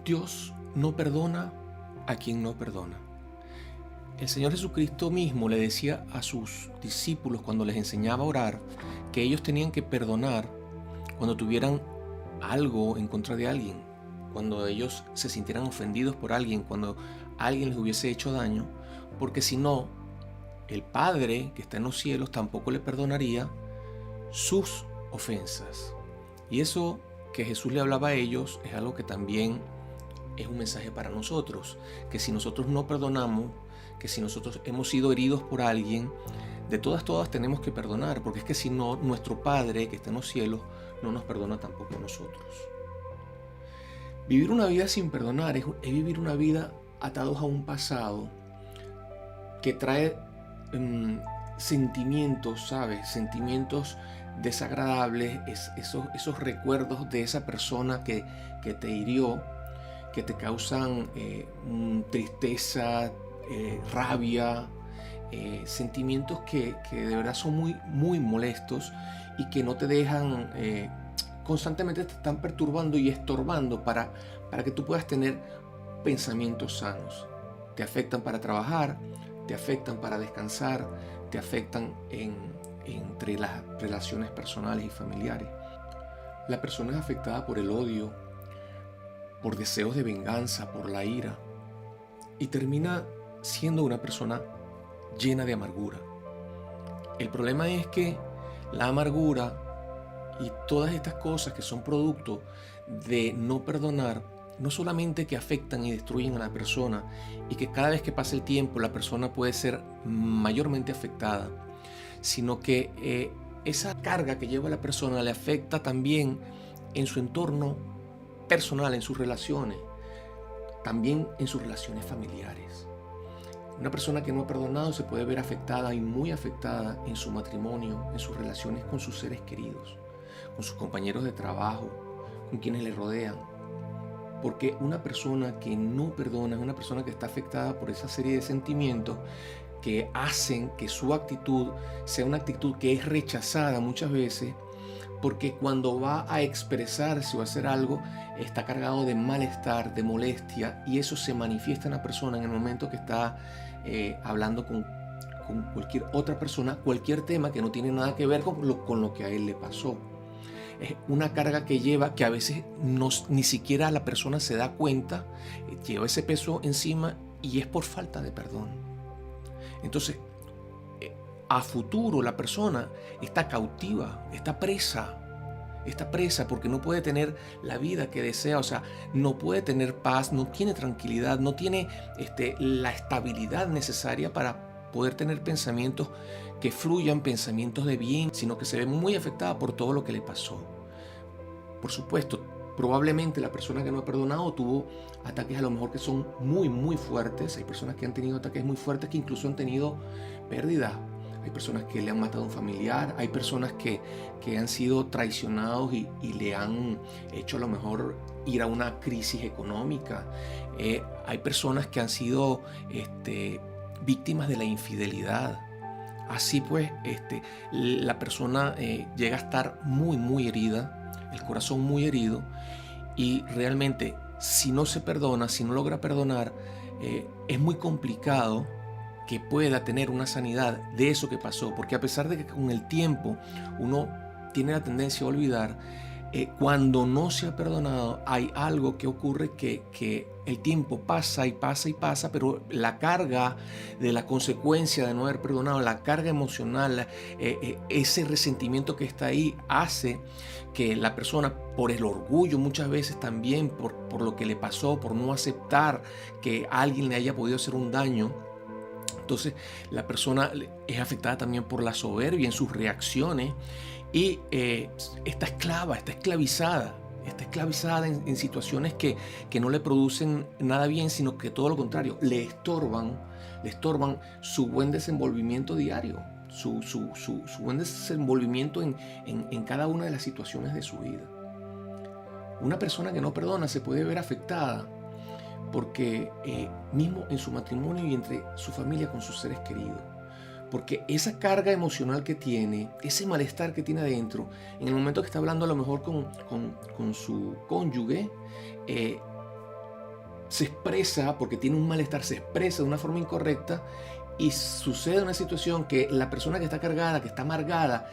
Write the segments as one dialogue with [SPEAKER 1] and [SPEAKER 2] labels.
[SPEAKER 1] Dios no perdona a quien no perdona. El Señor Jesucristo mismo le decía a sus discípulos cuando les enseñaba a orar que ellos tenían que perdonar cuando tuvieran algo en contra de alguien, cuando ellos se sintieran ofendidos por alguien, cuando alguien les hubiese hecho daño, porque si no, el Padre que está en los cielos tampoco le perdonaría sus ofensas. Y eso que Jesús le hablaba a ellos es algo que también es un mensaje para nosotros, que si nosotros no perdonamos, que si nosotros hemos sido heridos por alguien, de todas tenemos que perdonar, porque es que si no, nuestro Padre que está en los cielos no nos perdona tampoco a nosotros. Vivir una vida sin perdonar es vivir una vida atados a un pasado que trae sentimientos, ¿sabes? Sentimientos desagradables, esos recuerdos de esa persona que te hirió, que te causan tristeza, rabia, sentimientos que de verdad son muy, muy molestos y que no te dejan, constantemente te están perturbando y estorbando para que tú puedas tener pensamientos sanos. Te afectan para trabajar, te afectan para descansar, te afectan entre las relaciones personales y familiares. La persona es afectada por el odio, por deseos de venganza, por la ira, y termina siendo una persona llena de amargura. El problema es que la amargura y todas estas cosas que son producto de no perdonar, no solamente que afectan y destruyen a la persona y que cada vez que pasa el tiempo la persona puede ser mayormente afectada, sino que esa carga que lleva la persona le afecta también en su entorno personal, en sus relaciones, también en sus relaciones familiares. Una persona que no ha perdonado se puede ver afectada y muy afectada en su matrimonio, en sus relaciones con sus seres queridos, con sus compañeros de trabajo, con quienes le rodean. Porque una persona que no perdona es una persona que está afectada por esa serie de sentimientos que hacen que su actitud sea una actitud que es rechazada muchas veces, porque cuando va a expresarse o a hacer algo está cargado de malestar, de molestia, y eso se manifiesta en la persona en el momento que está hablando con cualquier otra persona, cualquier tema que no tiene nada que ver con lo que a él le pasó. Es una carga que lleva, que a veces ni siquiera la persona se da cuenta, lleva ese peso encima y es por falta de perdón. Entonces, a futuro la persona está cautiva, está presa porque no puede tener la vida que desea, o sea, no puede tener paz, no tiene tranquilidad, no tiene la estabilidad necesaria para poder tener pensamientos que fluyan, pensamientos de bien, sino que se ve muy afectada por todo lo que le pasó. Por supuesto, probablemente la persona que no ha perdonado tuvo ataques a lo mejor que son muy, muy fuertes. Hay personas que han tenido ataques muy fuertes que incluso han tenido pérdidas. Hay personas que le han matado a un familiar, hay personas que han sido traicionados y le han hecho a lo mejor ir a una crisis económica. Hay personas que han sido víctimas de la infidelidad. Así pues, la persona llega a estar muy, muy herida, el corazón muy herido, y realmente si no se perdona, si no logra perdonar, es muy complicado que pueda tener una sanidad de eso que pasó, porque a pesar de que con el tiempo uno tiene la tendencia a olvidar, cuando no se ha perdonado hay algo que ocurre que el tiempo pasa y pasa y pasa, pero la carga de la consecuencia de no haber perdonado, la carga emocional, ese resentimiento que está ahí hace que la persona, por el orgullo muchas veces también, por lo que le pasó, por no aceptar que alguien le haya podido hacer un daño, entonces la persona es afectada también por la soberbia en sus reacciones y está esclavizada en situaciones que no le producen nada bien, sino que todo lo contrario, le estorban su buen desenvolvimiento diario, su buen desenvolvimiento en cada una de las situaciones de su vida. Una persona que no perdona se puede ver afectada porque mismo en su matrimonio y entre su familia con sus seres queridos, porque esa carga emocional que tiene, ese malestar que tiene adentro, en el momento que está hablando a lo mejor con su cónyuge, se expresa, porque tiene un malestar, se expresa de una forma incorrecta y sucede una situación que la persona que está cargada, que está amargada,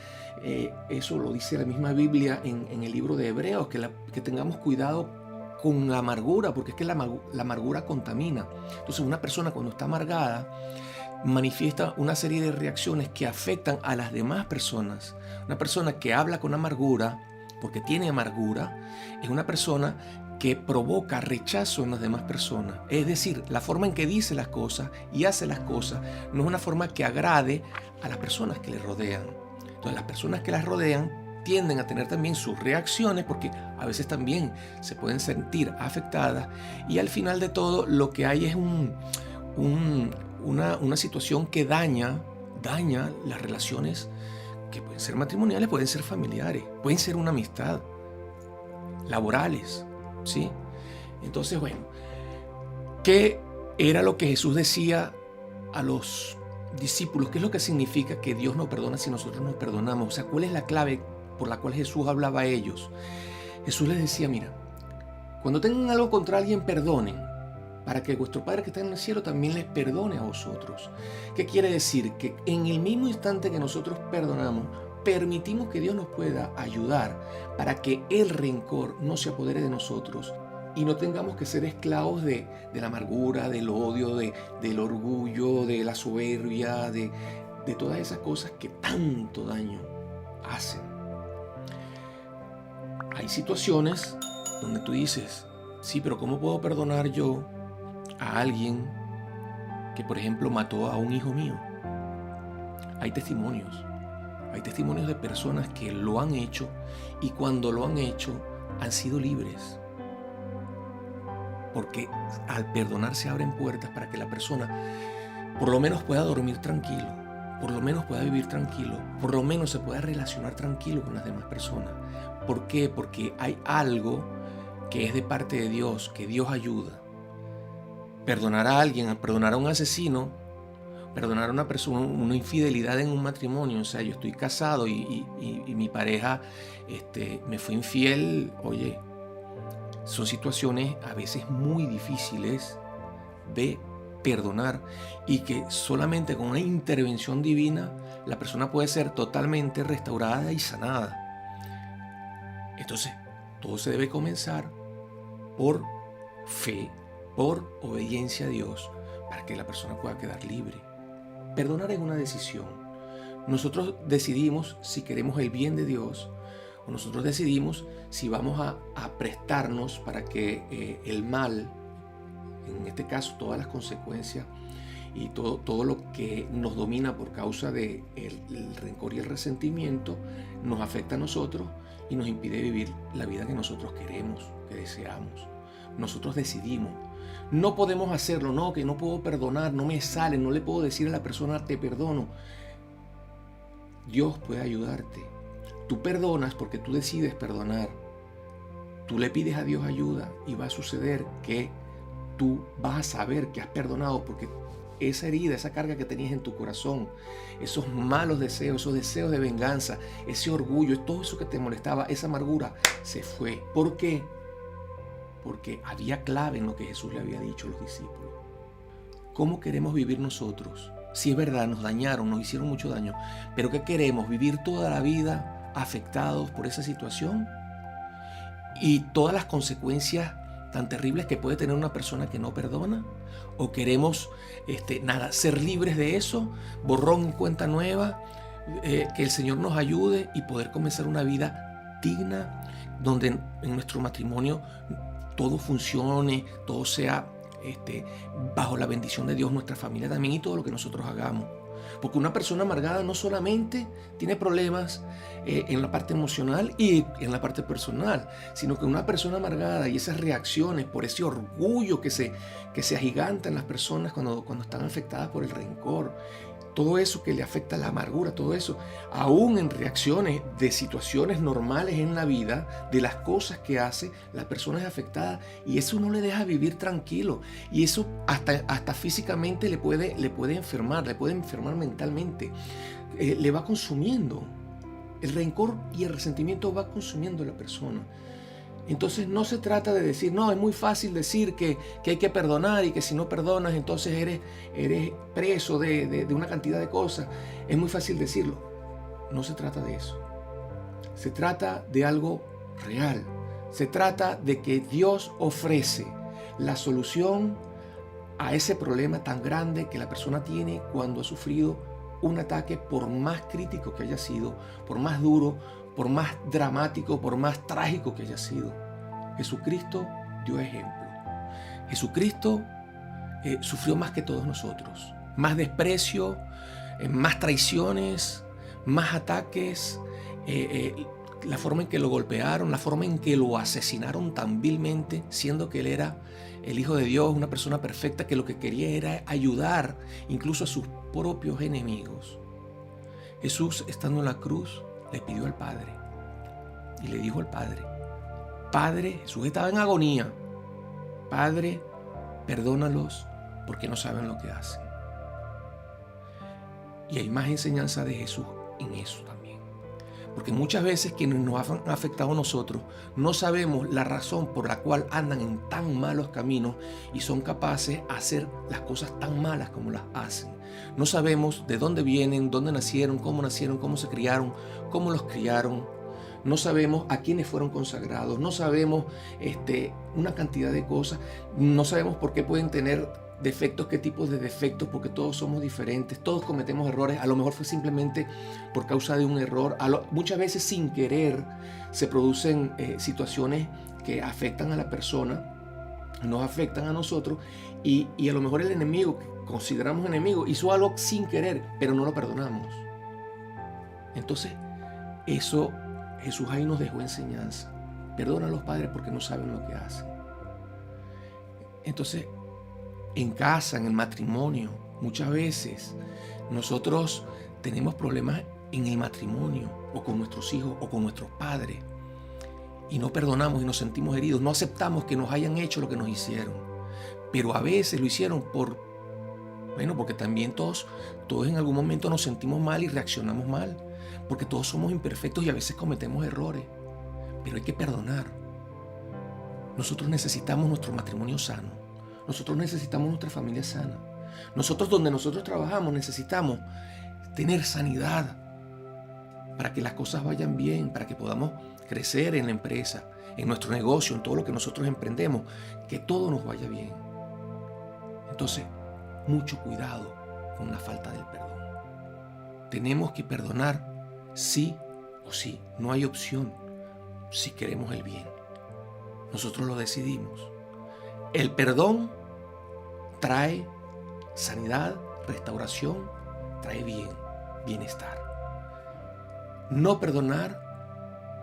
[SPEAKER 1] eso lo dice la misma Biblia en el libro de Hebreos, que tengamos cuidado con la amargura, porque es que la amargura contamina. Entonces una persona cuando está amargada manifiesta una serie de reacciones que afectan a las demás personas. Una persona que habla con amargura, porque tiene amargura, es una persona que provoca rechazo en las demás personas. Es decir, la forma en que dice las cosas y hace las cosas no es una forma que agrade a las personas que le rodean. Entonces las personas que las rodean tienden a tener también sus reacciones, porque a veces también se pueden sentir afectadas, y al final de todo lo que hay es una situación que daña las relaciones, que pueden ser matrimoniales, pueden ser familiares, pueden ser una amistad, laborales, ¿sí? Entonces, bueno, ¿qué era lo que Jesús decía a los discípulos? ¿Qué es lo que significa que Dios nos perdona si nosotros nos perdonamos? O sea, ¿cuál es la clave por la cual Jesús hablaba a ellos? Jesús les decía, mira, cuando tengan algo contra alguien, perdonen, para que vuestro Padre que está en el cielo también les perdone a vosotros. ¿Qué quiere decir? Que en el mismo instante que nosotros perdonamos, permitimos que Dios nos pueda ayudar para que el rencor no se apodere de nosotros y no tengamos que ser esclavos de la amargura, del odio, del orgullo, de la soberbia, de todas esas cosas que tanto daño hacen. Hay situaciones donde tú dices, sí, pero ¿cómo puedo perdonar yo a alguien que, por ejemplo, mató a un hijo mío? Hay testimonios de personas que lo han hecho y cuando lo han hecho han sido libres. Porque al perdonar se abren puertas para que la persona por lo menos pueda dormir tranquilo, por lo menos pueda vivir tranquilo, por lo menos se pueda relacionar tranquilo con las demás personas. ¿Por qué? Porque hay algo que es de parte de Dios, que Dios ayuda. Perdonar a alguien, perdonar a un asesino, perdonar a una persona, una infidelidad en un matrimonio. O sea, yo estoy casado y mi pareja me fue infiel. Oye, son situaciones a veces muy difíciles de perdonar y que solamente con una intervención divina la persona puede ser totalmente restaurada y sanada. Entonces, todo se debe comenzar por fe, por obediencia a Dios, para que la persona pueda quedar libre. Perdonar es una decisión. Nosotros decidimos si queremos el bien de Dios o nosotros decidimos si vamos a prestarnos para que el mal, en este caso todas las consecuencias y todo lo que nos domina por causa del rencor y el resentimiento, nos afecta a nosotros y nos impide vivir la vida que nosotros queremos, que deseamos. Nosotros decidimos. No podemos hacerlo, no, que no puedo perdonar, no me sale, no le puedo decir a la persona te perdono. Dios puede ayudarte. Tú perdonas porque tú decides perdonar. Tú le pides a Dios ayuda y va a suceder que tú vas a saber que has perdonado porque esa herida, esa carga que tenías en tu corazón, esos malos deseos, esos deseos de venganza, ese orgullo, todo eso que te molestaba, esa amargura, se fue. ¿Por qué? Porque había clave en lo que Jesús le había dicho a los discípulos. ¿Cómo queremos vivir nosotros? Si es verdad, nos dañaron, nos hicieron mucho daño, pero ¿qué queremos? ¿Vivir toda la vida afectados por esa situación? Y todas las consecuencias tan terribles que puede tener una persona que no perdona. ¿O queremos ser libres de eso, borrón y cuenta nueva, que el Señor nos ayude y poder comenzar una vida digna, donde en nuestro matrimonio todo funcione, todo sea bajo la bendición de Dios, nuestra familia también y todo lo que nosotros hagamos? Porque una persona amargada no solamente tiene problemas en la parte emocional y en la parte personal, sino que una persona amargada y esas reacciones por ese orgullo que se agiganta en las personas cuando están afectadas por el rencor, todo eso que le afecta a la amargura, todo eso, aún en reacciones de situaciones normales en la vida, de las cosas que hace, la persona es afectada y eso no le deja vivir tranquilo. Y eso hasta físicamente le puede enfermar, mentalmente, le va consumiendo. El rencor y el resentimiento va consumiendo a la persona. Entonces no se trata de decir, no, es muy fácil decir que hay que perdonar y que si no perdonas entonces eres preso de una cantidad de cosas. Es muy fácil decirlo. No se trata de eso. Se trata de algo real. Se trata de que Dios ofrece la solución a ese problema tan grande que la persona tiene cuando ha sufrido un ataque, por más crítico que haya sido, por más duro, por más dramático, por más trágico que haya sido. Jesucristo dio ejemplo. Jesucristo sufrió más que todos nosotros. Más desprecio, más traiciones, más ataques, la forma en que lo golpearon, la forma en que lo asesinaron tan vilmente, siendo que él era el Hijo de Dios, una persona perfecta que lo que quería era ayudar incluso a sus propios enemigos. Jesús, estando en la cruz, le pidió al Padre y le dijo al Padre, Padre, Jesús estaba en agonía, Padre, perdónalos porque no saben lo que hacen. Y hay más enseñanza de Jesús en eso también. Porque muchas veces quienes nos han afectado a nosotros no sabemos la razón por la cual andan en tan malos caminos y son capaces de hacer las cosas tan malas como las hacen. No sabemos de dónde vienen, dónde nacieron, cómo se criaron, cómo los criaron. No sabemos a quiénes fueron consagrados. No sabemos una cantidad de cosas. No sabemos por qué pueden tener defectos, qué tipos de defectos, porque todos somos diferentes, todos cometemos errores. A lo mejor fue simplemente por causa de un error. Muchas veces sin querer se producen situaciones que afectan a la persona, nos afectan a nosotros y a lo mejor el enemigo, que consideramos enemigo, hizo algo sin querer, pero no lo perdonamos. Entonces, eso Jesús ahí nos dejó enseñanza. Perdona a los padres porque no saben lo que hacen. Entonces, en casa, en el matrimonio, muchas veces nosotros tenemos problemas en el matrimonio o con nuestros hijos o con nuestros padres y no perdonamos y nos sentimos heridos, no aceptamos que nos hayan hecho lo que nos hicieron, pero a veces lo hicieron porque también todos en algún momento nos sentimos mal y reaccionamos mal, porque todos somos imperfectos y a veces cometemos errores, pero hay que perdonar. Nosotros necesitamos nuestro matrimonio sano. Nosotros necesitamos nuestra familia sana. Nosotros, donde nosotros trabajamos, necesitamos tener sanidad para que las cosas vayan bien, para que podamos crecer en la empresa, en nuestro negocio, en todo lo que nosotros emprendemos, que todo nos vaya bien. Entonces, mucho cuidado con la falta del perdón. Tenemos que perdonar sí o sí. No hay opción si queremos el bien. Nosotros lo decidimos. El perdón trae sanidad, restauración, trae bienestar. No perdonar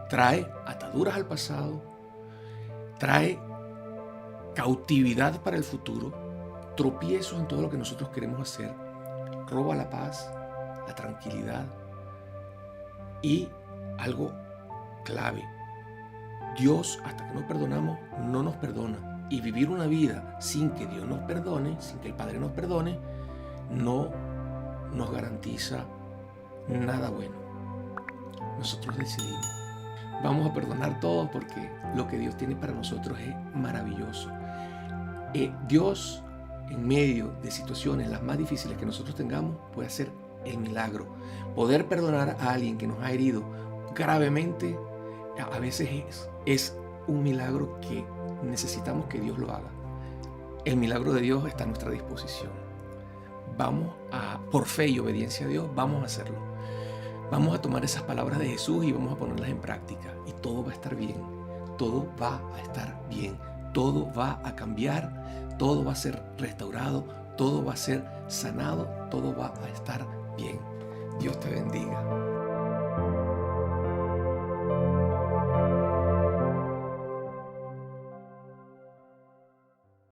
[SPEAKER 1] trae ataduras al pasado, trae cautividad para el futuro, tropiezos en todo lo que nosotros queremos hacer, roba la paz, la tranquilidad y algo clave. Dios, hasta que no perdonamos, no nos perdona. Y vivir una vida sin que Dios nos perdone, sin que el Padre nos perdone, no nos garantiza nada bueno. Nosotros decidimos. Vamos a perdonar todo porque lo que Dios tiene para nosotros es maravilloso. Dios, en medio de situaciones las más difíciles que nosotros tengamos, puede hacer el milagro. Poder perdonar a alguien que nos ha herido gravemente, a veces es un milagro que necesitamos que Dios lo haga. El milagro de Dios está a nuestra disposición. Por fe y obediencia a Dios, vamos a hacerlo. Vamos a tomar esas palabras de Jesús y vamos a ponerlas en práctica. Y todo va a estar bien. Todo va a estar bien. Todo va a cambiar. Todo va a ser restaurado. Todo va a ser sanado. Todo va a estar bien. Dios te bendiga.